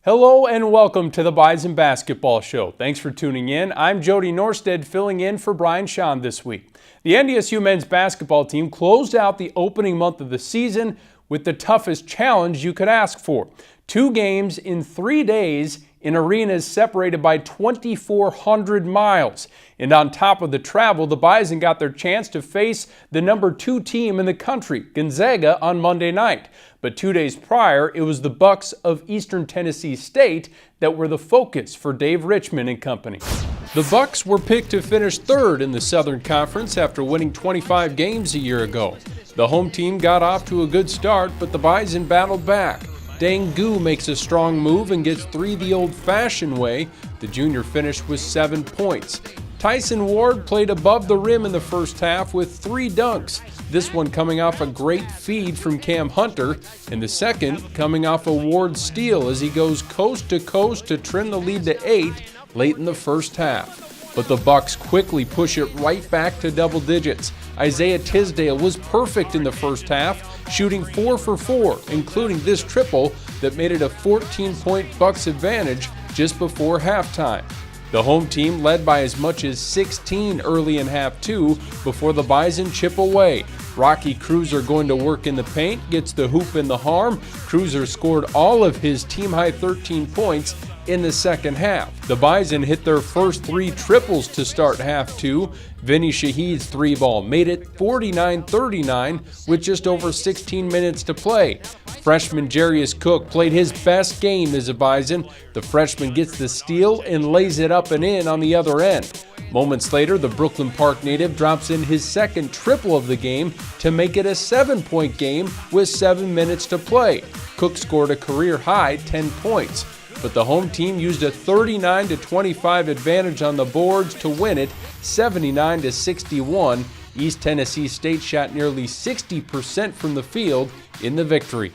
Hello and welcome to the Bison Basketball Show. Thanks for tuning in. I'm Jody Norstead filling in for Brian Sean this week. The NDSU men's basketball team closed out the opening month of the season with the toughest challenge you could ask for. 2 games in 3 days in arenas separated by 2,400 miles. And on top of the travel, the Bison got their chance to face the number 2 team in the country, Gonzaga, on Monday night. But 2 days prior, it was the Bucks of Eastern Tennessee State that were the focus for Dave Richman and company. The Bucks were picked to finish 3rd in the Southern Conference after winning 25 games a year ago. The home team got off to a good start, but the Bison battled back. Dangu makes a strong move and gets 3 the old-fashioned way. The junior finished with 7 points. Tyson Ward played above the rim in the first half with 3 dunks. This one coming off a great feed from Cam Hunter, and the second coming off a Ward steal as he goes coast to coast to trim the lead to 8 late in the first half. But the Bucks quickly push it right back to double digits. Isaiah Tisdale was perfect in the first half, shooting 4 for 4, including this triple that made it a 14-point Bucks advantage just before halftime. The home team led by as much as 16 early in half 2 before the Bison chip away. Rocky Cruiser going to work in the paint, gets the hoop in the harm. Cruiser scored all of his team-high 13 points in the second half. The Bison hit their first 3 triples to start half 2. Vinny Shahid's 3-ball made it 49-39 with just over 16 minutes to play. Freshman Jarius Cook played his best game as a Bison. The freshman gets the steal and lays it up and in on the other end. Moments later, the Brooklyn Park native drops in his second triple of the game to make it a 7-point game with 7 minutes to play. Cook scored a career-high 10 points. But the home team used a 39-25 advantage on the boards to win it, 79-61. East Tennessee State shot nearly 60% from the field in the victory.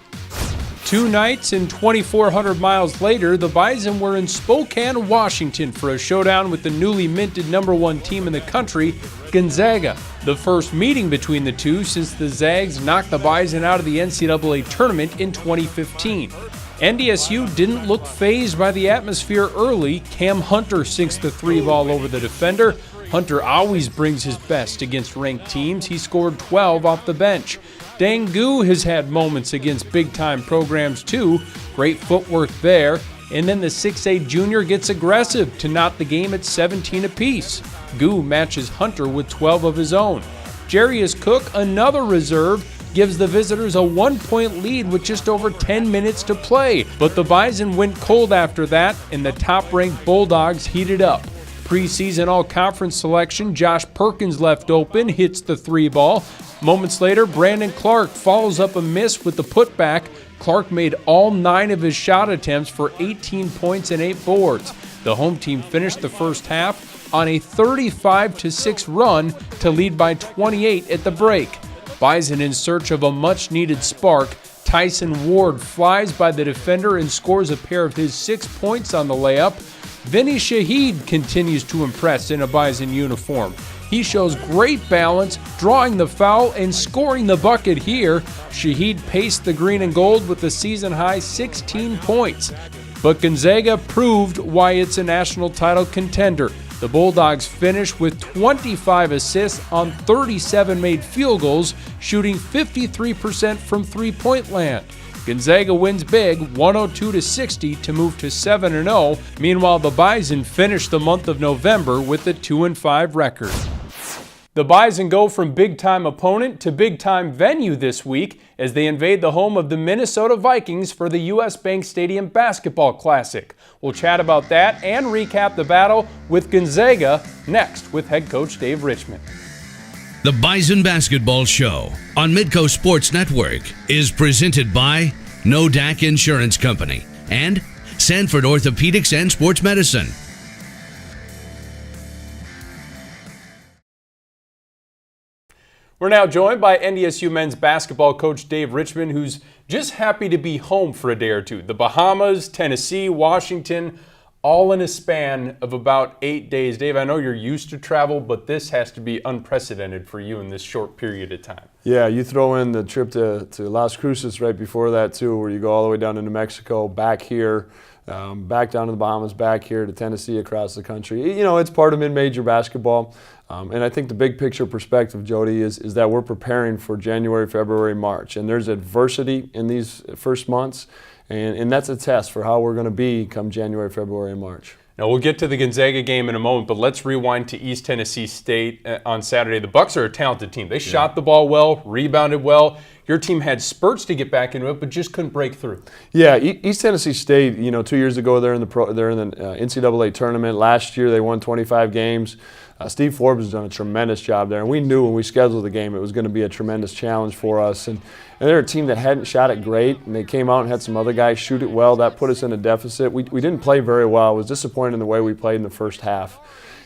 2 nights and 2,400 miles later, the Bison were in Spokane, Washington for a showdown with the newly minted number 1 team in the country, Gonzaga. The first meeting between the two since the Zags knocked the Bison out of the NCAA tournament in 2015. NDSU didn't look fazed by the atmosphere early. Cam Hunter sinks the 3-ball over the defender. Hunter always brings his best against ranked teams. He scored 12 off the bench. Dangu has had moments against big-time programs too. Great footwork there. And then the 6A junior gets aggressive to knot the game at 17 apiece. Gu matches Hunter with 12 of his own. Jarius Cook, another reserve, gives the visitors a 1-point lead with just over 10 minutes to play. But the Bison went cold after that, and the top-ranked Bulldogs heated up. Preseason all-conference selection Josh Perkins left open, hits the 3-ball. Moments later, Brandon Clark follows up a miss with the putback. Clark made all 9 of his shot attempts for 18 points and 8 boards. The home team finished the first half on a 35-6 run to lead by 28 at the break. Bison in search of a much-needed spark. Tyson Ward flies by the defender and scores a pair of his 6 points on the layup. Vinny Shahid continues to impress in a Bison uniform. He shows great balance, drawing the foul and scoring the bucket here. Shahid paced the green and gold with a season-high 16 points. But Gonzaga proved why it's a national title contender. The Bulldogs finished with 25 assists on 37 made field goals, shooting 53% from three-point land. Gonzaga wins big, 102-60 to move to 7-0. Meanwhile, the Bison finished the month of November with a 2-5 record. The Bison go from big-time opponent to big-time venue this week as they invade the home of the Minnesota Vikings for the U.S. Bank Stadium Basketball Classic. We'll chat about that and recap the battle with Gonzaga next with head coach Dave Richman. The Bison Basketball Show on Midco Sports Network is presented by Nodak Insurance Company and Sanford Orthopedics and Sports Medicine. We're now joined by NDSU men's basketball coach Dave Richman, who's just happy to be home for a day or two. The Bahamas, Tennessee, Washington, all in a span of about 8 days. Dave, I know you're used to travel, but this has to be unprecedented for you in this short period of time. Yeah, you throw in the trip to Las Cruces right before that too, where you go all the way down to New Mexico, back here, back down to the Bahamas, back here to Tennessee, across the country. You know, it's part of mid-major basketball. And I think the big picture perspective, Jody, is that we're preparing for January, February, March. And there's adversity in these first months. And that's a test for how we're going to be come January, February, and March. Now, we'll get to the Gonzaga game in a moment, but let's rewind to East Tennessee State on Saturday. The Bucks are a talented team. They shot the ball well, rebounded well. Your team had spurts to get back into it, but just couldn't break through. Yeah, East Tennessee State, 2 years ago, they're in the NCAA tournament. Last year, they won 25 games. Steve Forbes has done a tremendous job there, and we knew when we scheduled the game it was going to be a tremendous challenge for us. And they're a team that hadn't shot it great, and they came out and had some other guys shoot it well. That put us in a deficit. We didn't play very well. I was disappointed in the way we played in the first half.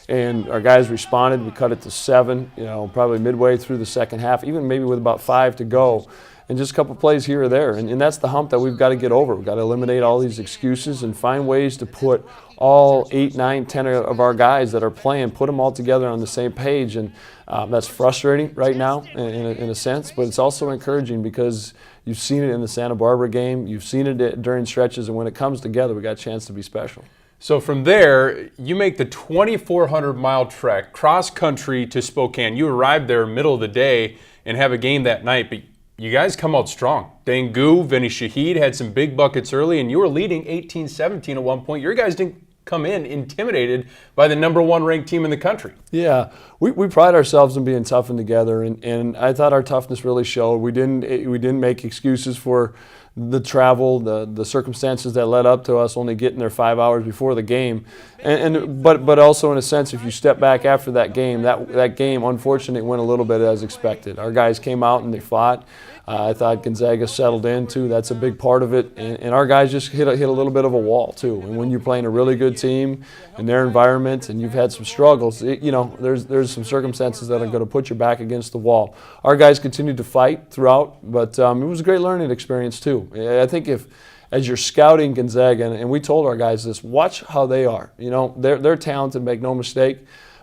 And our guys responded. We cut it to 7, probably midway through the second half, even maybe with about 5 to go. And just a couple plays here or there. And that's the hump that we've got to get over. We've got to eliminate all these excuses and find ways to put all 8, 9, 10 of our guys that are playing, put them all together on the same page. And that's frustrating right now in a sense, but it's also encouraging because you've seen it in the Santa Barbara game. You've seen it during stretches, and when it comes together, we got a chance to be special. So from there, you make the 2,400-mile trek cross-country to Spokane. You arrived there middle of the day and have a game that night, but you guys come out strong. Dangu, Vinny Shahid had some big buckets early, and you were leading 18-17 at one point. Your guys didn't come in intimidated by the #1 ranked team in the country. Yeah, we pride ourselves in being tough and together, and I thought our toughness really showed. We didn't make excuses for the travel, the circumstances that led up to us only getting there 5 hours before the game, but also in a sense, if you step back after that game, that game unfortunately went a little bit as expected. Our guys came out and they fought. I thought Gonzaga settled in too. That's a big part of it, and our guys just hit a little bit of a wall too. And when you're playing a really good team in their environment and you've had some struggles, there's some circumstances that are going to put your back against the wall. Our guys continued to fight throughout, but it was a great learning experience too. I think as you're scouting Gonzaga, and we told our guys this, watch how they are. They're talented, make no mistake,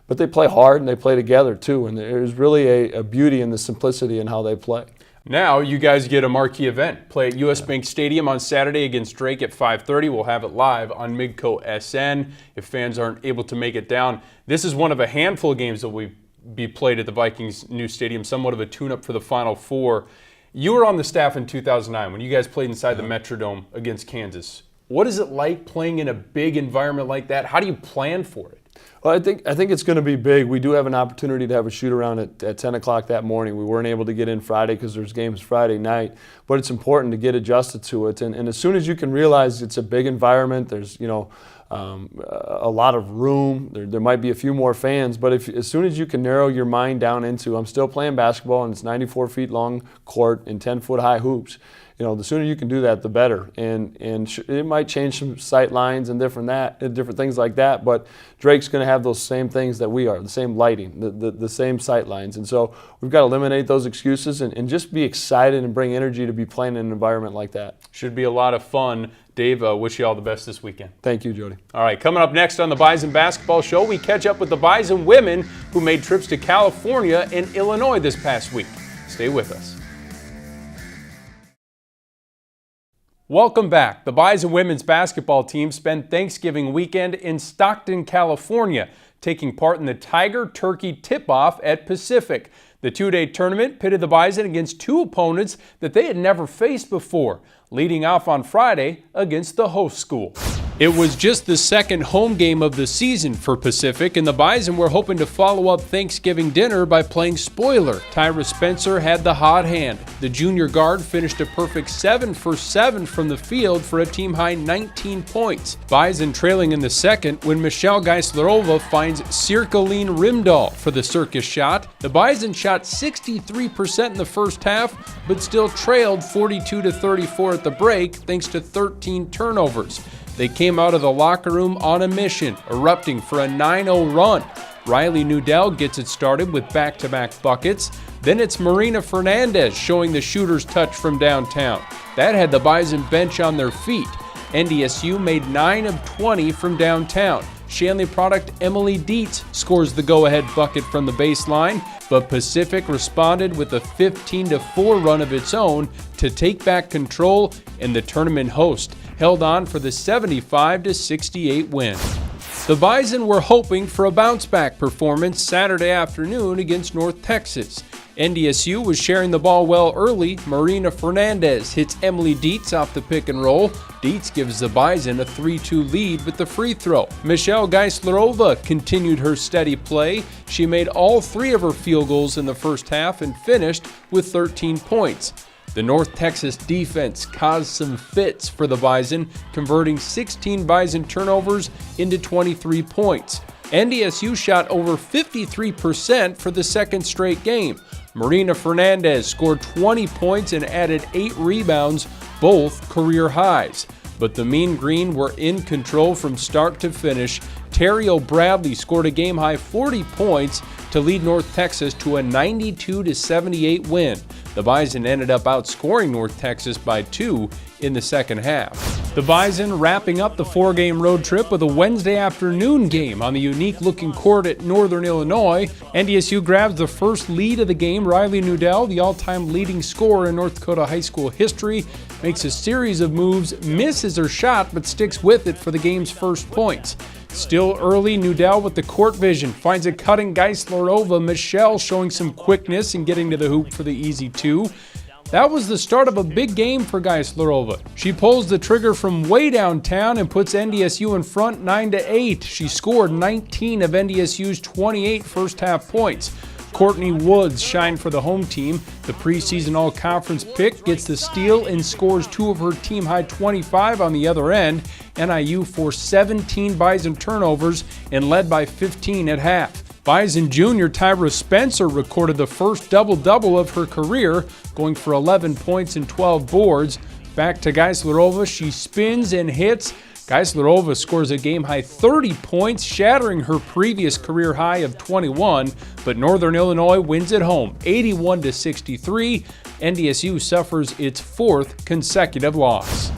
but they play hard and they play together too. And there's really a beauty in the simplicity in how they play. Now you guys get a marquee event. Play at US Bank Stadium on Saturday against Drake at 5:30. We'll have it live on MidcoSN if fans aren't able to make it down. This is one of a handful of games that will be played at the Vikings' new stadium, somewhat of a tune-up for the Final Four. You were on the staff in 2009 when you guys played inside the Metrodome against Kansas. What is it like playing in a big environment like that? How do you plan for it? Well, I think it's going to be big. We do have an opportunity to have a shoot-around at 10 o'clock that morning. We weren't able to get in Friday because there's games Friday night, but it's important to get adjusted to it. And as soon as you can realize it's a big environment, there's a lot of room. There might be a few more fans, but as soon as you can narrow your mind down into, I'm still playing basketball and it's 94 feet long court and 10-foot high hoops. The sooner you can do that, the better. And it might change some sight lines and different things like that. But Drake's going to have those same things that we are, the same lighting, the same sight lines. And so we've got to eliminate those excuses and just be excited and bring energy to be playing in an environment like that. Should be a lot of fun. Dave, wish you all the best this weekend. Thank you, Jody. All right, coming up next on the Bison Basketball Show, we catch up with the Bison women who made trips to California and Illinois this past week. Stay with us. Welcome back. The Bison women's basketball team spent Thanksgiving weekend in Stockton, California, taking part in the Tiger Turkey tip-off at Pacific. The two-day tournament pitted the Bison against two opponents that they had never faced before, leading off on Friday against the host school. It was just the second home game of the season for Pacific, and the Bison were hoping to follow up Thanksgiving dinner by playing spoiler. Tyra Spencer had the hot hand. The junior guard finished a perfect 7 for 7 from the field for a team-high 19 points. Bison trailing in the second when Michelle Geislerova finds Cirkeline Rimdahl for the circus shot. The Bison shot 63% in the first half, but still trailed 42-34 at the break thanks to 13 turnovers. They came out of the locker room on a mission, erupting for a 9-0 run. Riley Nudell gets it started with back-to-back buckets. Then it's Marina Fernandez showing the shooter's touch from downtown. That had the Bison bench on their feet. NDSU made 9 of 20 from downtown. Shanley product Emily Dietz scores the go-ahead bucket from the baseline, but Pacific responded with a 15-4 run of its own to take back control, and the tournament host held on for the 75-68 win. The Bison were hoping for a bounce-back performance Saturday afternoon against North Texas. NDSU was sharing the ball well early. Marina Fernandez hits Emily Dietz off the pick and roll. Dietz gives the Bison a 3-2 lead with the free throw. Michelle Geislerova continued her steady play. She made all 3 of her field goals in the first half and finished with 13 points. The North Texas defense caused some fits for the Bison, converting 16 Bison turnovers into 23 points. NDSU shot over 53% for the second straight game. Marina Fernandez scored 20 points and added 8 rebounds, both career highs. But the Mean Green were in control from start to finish. Terry O'Bradley scored a game-high 40 points to lead North Texas to a 92-78 win. The Bison ended up outscoring North Texas by 2 in the second half. The Bison wrapping up the 4-game road trip with a Wednesday afternoon game on the unique-looking court at Northern Illinois. NDSU grabs the first lead of the game. Riley Nudell, the all-time leading scorer in North Dakota high school history, makes a series of moves, misses her shot, but sticks with it for the game's first points. Still early, Nudell with the court vision finds a cutting Geislerova. Michelle showing some quickness and getting to the hoop for the easy 2. That was the start of a big game for Geislerova. She pulls the trigger from way downtown and puts NDSU in front 9-8. She scored 19 of NDSU's 28 first-half points. Courtney Woods shined for the home team. The preseason all-conference pick gets the steal and scores 2 of her team-high 25 on the other end. NIU forced 17 Bison turnovers and led by 15 at half. Bison junior Tyra Spencer recorded the first double-double of her career, going for 11 points and 12 boards. Back to Geislerova, she spins and hits. Geislerova scores a game-high 30 points, shattering her previous career high of 21, but Northern Illinois wins at home, 81-63. NDSU suffers its 4th consecutive loss.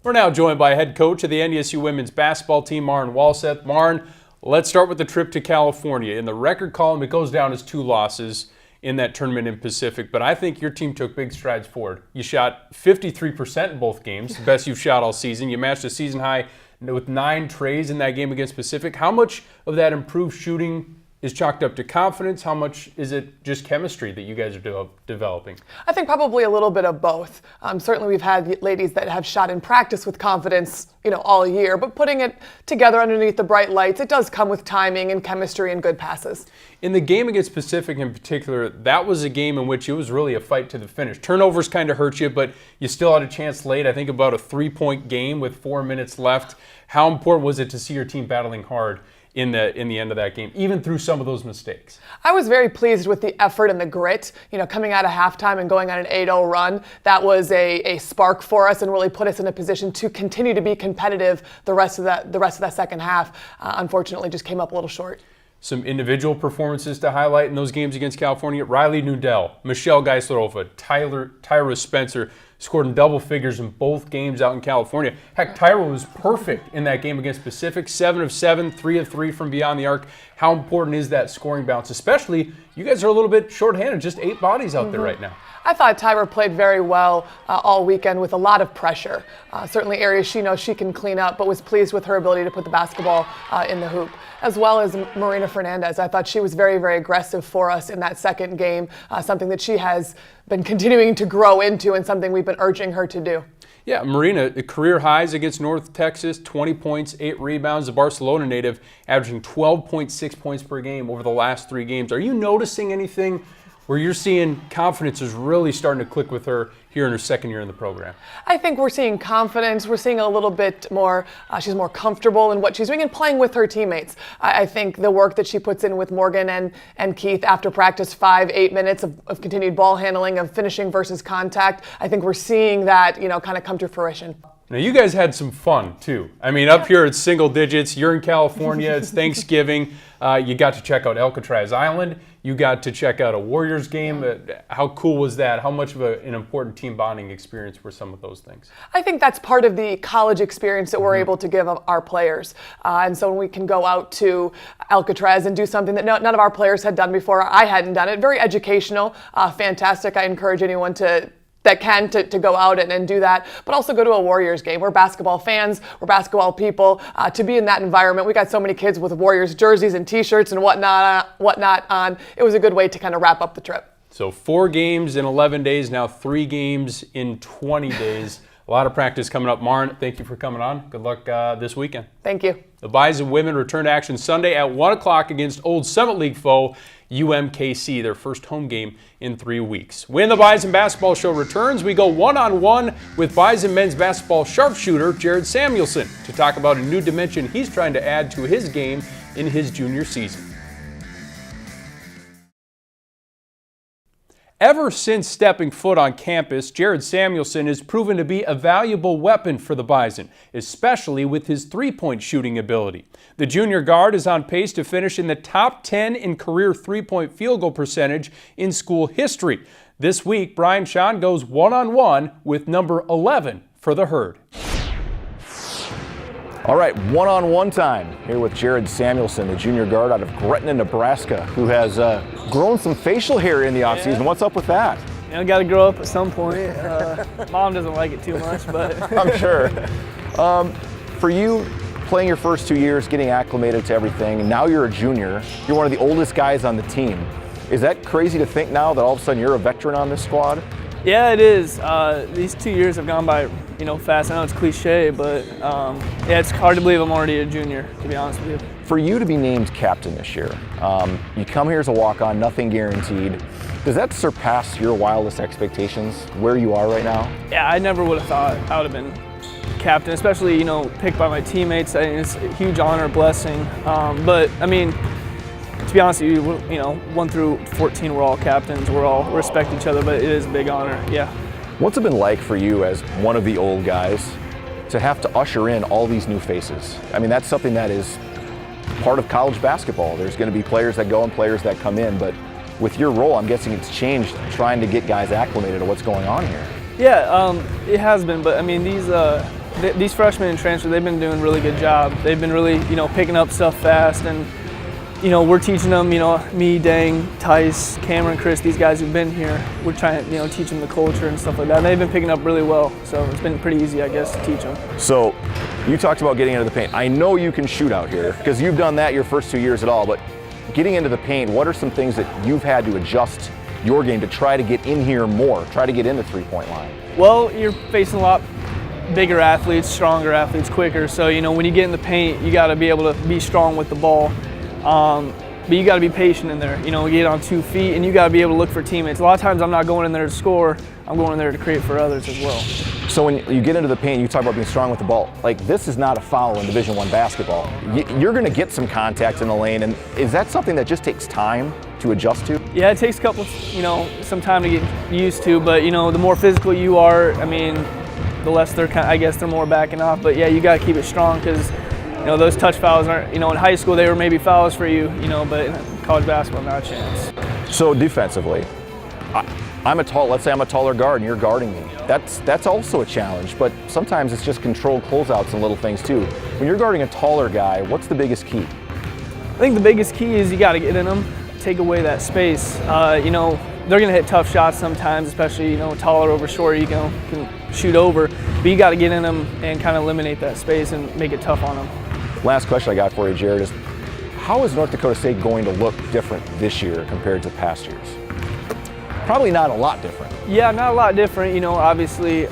We're now joined by head coach of the NDSU women's basketball team, Maren Walseth. Maren, let's start with the trip to California. In the record column, it goes down as 2 losses in that tournament in Pacific, but I think your team took big strides forward. You shot 53% in both games, the best you've shot all season. You matched a season high with 9 trays in that game against Pacific. How much of that improved shooting is chalked up to confidence? How much is it just chemistry that you guys are developing? I think probably a little bit of both. Certainly we've had ladies that have shot in practice with confidence, all year, but putting it together underneath the bright lights, it does come with timing and chemistry and good passes. In the game against Pacific in particular, that was a game in which it was really a fight to the finish. Turnovers kind of hurt you, but you still had a chance late. I think about a 3-point game with 4 minutes left. How important was it to see your team battling hard in the end of that game, even through some of those mistakes? I was very pleased with the effort and the grit. Coming out of halftime and going on an 8-0 run, that was a spark for us and really put us in a position to continue to be competitive the rest of that second half. Unfortunately, just came up a little short. Some individual performances to highlight in those games against California. Riley Nudell, Michelle Geislerova, Tyra Spencer scored in double figures in both games out in California. Heck, Tyra was perfect in that game against Pacific, 7 of 7, 3 of 3 from beyond the arc. How important is that scoring bounce? Especially, you guys are a little bit shorthanded, just 8 bodies out there right now. I thought Tyra played very well all weekend with a lot of pressure. Certainly areas she knows she can clean up, but was pleased with her ability to put the basketball in the hoop. As well as Marina Fernandez. I thought she was very, very aggressive for us in that second game, something that she has been continuing to grow into and something we've been urging her to do. Yeah, Marina, career highs against North Texas, 20 points, 8 rebounds. The Barcelona native averaging 12.6 points per game over the last 3 games. Are you noticing anything where you're seeing confidence is really starting to click with her here in her second year in the program? I think we're seeing confidence. We're seeing a little bit more, she's more comfortable in what she's doing and playing with her teammates. I think the work that she puts in with Morgan and Keith after practice, 5-8 minutes of continued ball handling, of finishing versus contact, I think we're seeing that, kind of come to fruition. Now, you guys had some fun, too. I mean, up here it's single digits. You're in California. It's Thanksgiving. You got to check out Alcatraz Island. You got to check out a Warriors game. How cool was that? How much of an important team bonding experience were some of those things? I think that's part of the college experience that we're able to give our players. And so when we can go out to Alcatraz and do something that none of our players had done before, I hadn't done it. Very educational, fantastic. I encourage anyone to go out and do that, but also go to a Warriors game. We're basketball fans, we're basketball people. To be in that environment, we got so many kids with Warriors jerseys and t-shirts and whatnot on. It was a good way to kind of wrap up the trip. So 4 games in 11 days, now 3 games in 20 days. A lot of practice coming up. Maren, thank you for coming on. Good luck this weekend. Thank you. The Bison women return to action Sunday at 1 o'clock against old Summit League foe UMKC, their first home game in 3 weeks. When the Bison Basketball Show returns, we go one-on-one with Bison men's basketball sharpshooter Jared Samuelson to talk about a new dimension he's trying to add to his game in his junior season. Ever since stepping foot on campus, Jared Samuelson has proven to be a valuable weapon for the Bison, especially with his three-point shooting ability. The junior guard is on pace to finish in the top 10 in career three-point field goal percentage in school history. This week, Brian Shawn goes one-on-one with number 11 for the Herd. All right, one-on-one time here with Jared Samuelson, the junior guard out of Gretna, Nebraska, who has grown some facial hair in the offseason. What's up with that? You know, got to grow up at some point. Mom doesn't like it too much, but I'm sure. For you, playing your first 2 years, getting acclimated to everything, and now you're a junior, you're one of the oldest guys on the team. Is that crazy to think now that all of a sudden you're a veteran on this squad? yeah, it is. These 2 years have gone by, fast. I know it's cliche, but yeah, it's hard to believe I'm already a junior, to be honest with you. For you to be named captain this year, you come here as a walk-on, nothing guaranteed. Does that surpass your wildest expectations where you are right now? Yeah, I never would have thought I would have been captain, especially, picked by my teammates. I mean, it's a huge honor, blessing. But, I mean, to be honest with you, 1 through 14, we're all captains. We all respect each other, but it is a big honor, yeah. What's it been like for you as one of the old guys to have to usher in all these new faces? I mean, that's something that is part of college basketball. There's going to be players that go and players that come in, but with your role, I'm guessing it's changed trying to get guys acclimated to what's going on here. Yeah, it has been, but I mean, these freshmen and transfers, they've been doing a really good job. They've been really, picking up stuff fast, and we're teaching them, me, Dang, Tice, Cameron, Chris, these guys who've been here, we're trying to, teach them the culture and stuff like that. And they've been picking up really well, so it's been pretty easy, I guess, to teach them. So you talked about getting into the paint. I know you can shoot out here because you've done that your first 2 years at all, but getting into the paint, what are some things that you've had to adjust your game to try to get in here more, try to get in the three-point line? Well, you're facing a lot bigger athletes, stronger athletes, quicker. So, when you get in the paint, you got to be able to be strong with the ball. But you got to be patient in there. Get on 2 feet, and you got to be able to look for teammates. A lot of times I'm not going in there to score. I'm going in there to create for others as well. So when you get into the paint, you talk about being strong with the ball. Like, this is not a foul in Division I basketball. You're going to get some contact in the lane, and is that something that just takes time to adjust to? Yeah, it takes a couple, some time to get used to, but the more physical you are, I mean, the less they're more backing off. But yeah, you got to keep it strong because those touch fouls aren't, in high school they were maybe fouls for you, but in college basketball, not a chance. So defensively, let's say I'm a taller guard and you're guarding me. That's also a challenge, but sometimes it's just controlled closeouts and little things too. When you're guarding a taller guy, what's the biggest key? I think the biggest key is you got to get in them, take away that space. They're going to hit tough shots sometimes, especially, taller over short, you can shoot over, but you got to get in them and kind of eliminate that space and make it tough on them. Last question I got for you, Jared, is how is North Dakota State going to look different this year compared to past years? Probably not a lot different. Yeah, not a lot different. We've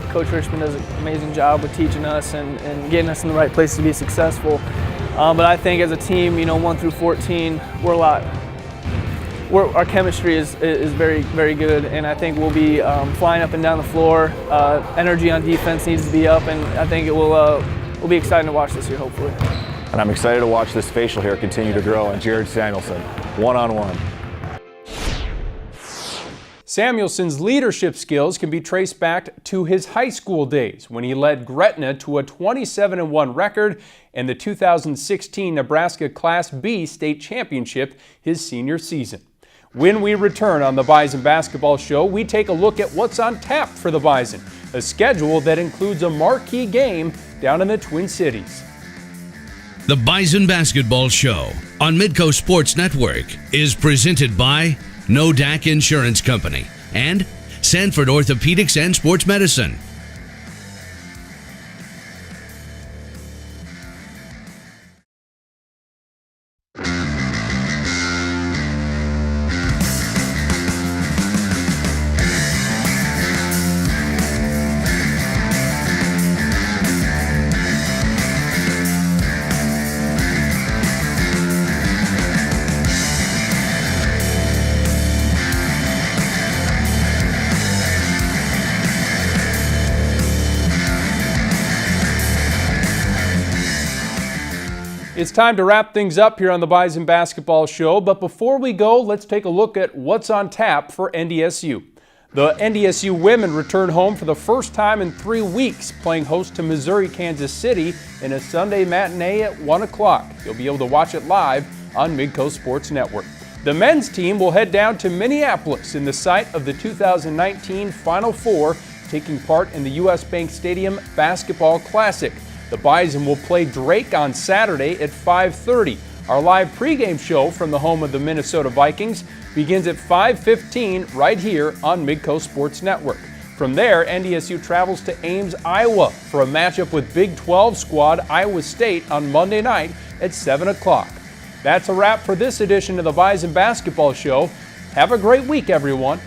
Coach Richman does an amazing job with teaching us and getting us in the right place to be successful. But I think as a team, 1 through 14, our chemistry is very, very good, and I think we'll be flying up and down the floor. Energy on defense needs to be up, and I think it will be exciting to watch this year, hopefully. And I'm excited to watch this facial hair continue to grow on Jared Samuelson, one-on-one. Samuelson's leadership skills can be traced back to his high school days when he led Gretna to a 27-1 record and the 2016 Nebraska Class B state championship his senior season. When we return on the Bison Basketball Show, we take a look at what's on tap for the Bison, a schedule that includes a marquee game down in the Twin Cities. The Bison Basketball Show on Midco Sports Network is presented by NODAC Insurance Company and Sanford Orthopedics and Sports Medicine. It's time to wrap things up here on the Bison Basketball Show, but before we go, let's take a look at what's on tap for NDSU. The NDSU women return home for the first time in 3 weeks, playing host to Missouri, Kansas City in a Sunday matinee at 1 o'clock. You'll be able to watch it live on Midco Sports Network. The men's team will head down to Minneapolis in the site of the 2019 Final Four, taking part in the U.S. Bank Stadium Basketball Classic. The Bison will play Drake on Saturday at 5:30. Our live pregame show from the home of the Minnesota Vikings begins at 5:15 right here on Midco Sports Network. From there, NDSU travels to Ames, Iowa for a matchup with Big 12 squad Iowa State on Monday night at 7 o'clock. That's a wrap for this edition of the Bison Basketball Show. Have a great week, everyone.